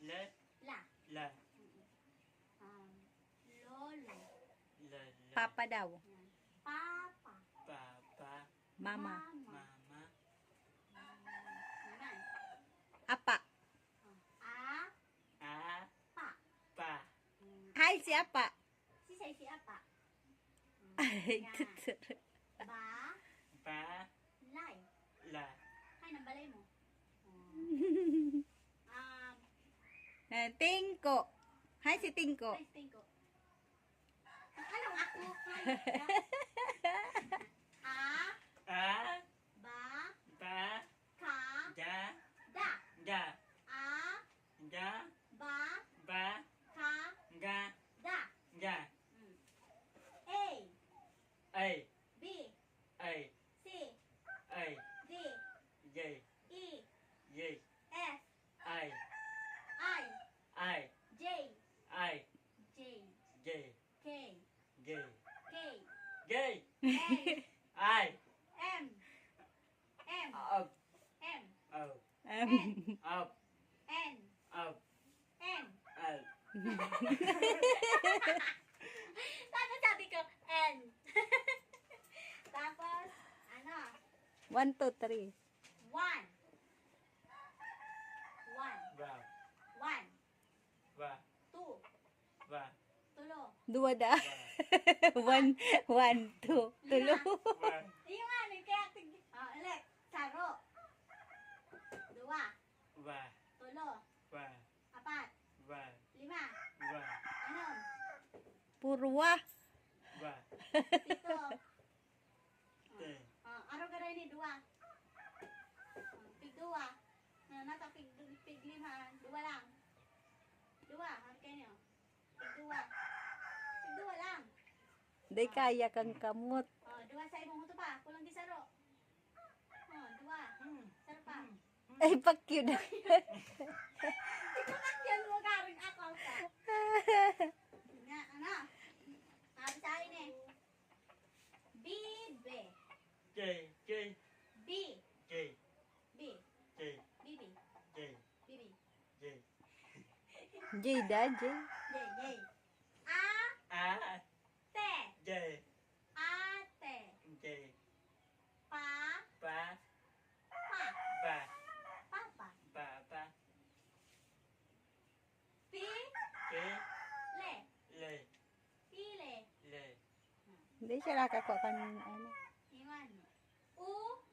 Le. La. La. Lolo. Le. Papa daw. Yan. Papa. Papa. Mama. Mama. Mama. Naman. Apa. A. A. Pa. Pa. Hi, si Apa. Si say si apa. Ay, Yan. tuturo. Ba. Ba. Lay. La. Ay, nang balay mo. Tingko. Hi, si Tingko. Ay, tingko. Anong ako? A. A. Ba. Ba. Ka. Da. Da. Da. A. Da. Ba. Ba. Ka. Ga. Da. Da. A. A. B. A. C. A. D. J. E. J. F. I. I. I. J. I. J. J. K. J. K. J. L. I. M. M. Up. M. Up. Up. N. Up. N. Up. Tapos sabi ko, N. Tapos, ano? 1, 2, 3. 1. 1. Ba. 1. Ba. 2. Ba. Tulo. Dua da. 1, 1, 2. Tulo. Ba. Yung ano, kaya ulit. Saro. 2. Ba. Tulo. Ba. 4. Ba. 5. Ba. Ano? Purwa. Ba. 7. Te. Araw ka rin ni 2. Pig 2. Nata pig 5. 2 lang. 2. Ano kayo nyo? Pig 2. Pig 2 lang. Di kaya kang kamot. 2 sa imong ito pa. Kulang di saro. 2. Saro pa. Ay, pakyo na. Yan mo garing ako ka. Nga, ano? Sabi sa akin eh. Bibe. J. J. B. J. B. J. Bibi. J. Bibi. J. J da, J. Yay, yay. A. A. Te. J. Ate. J. Pa. Pa. Pa. Ba. Papa. Ba. Ba. Pi. J. Le. Le. Pile. Le. Hindi siya nakakuha kan ano.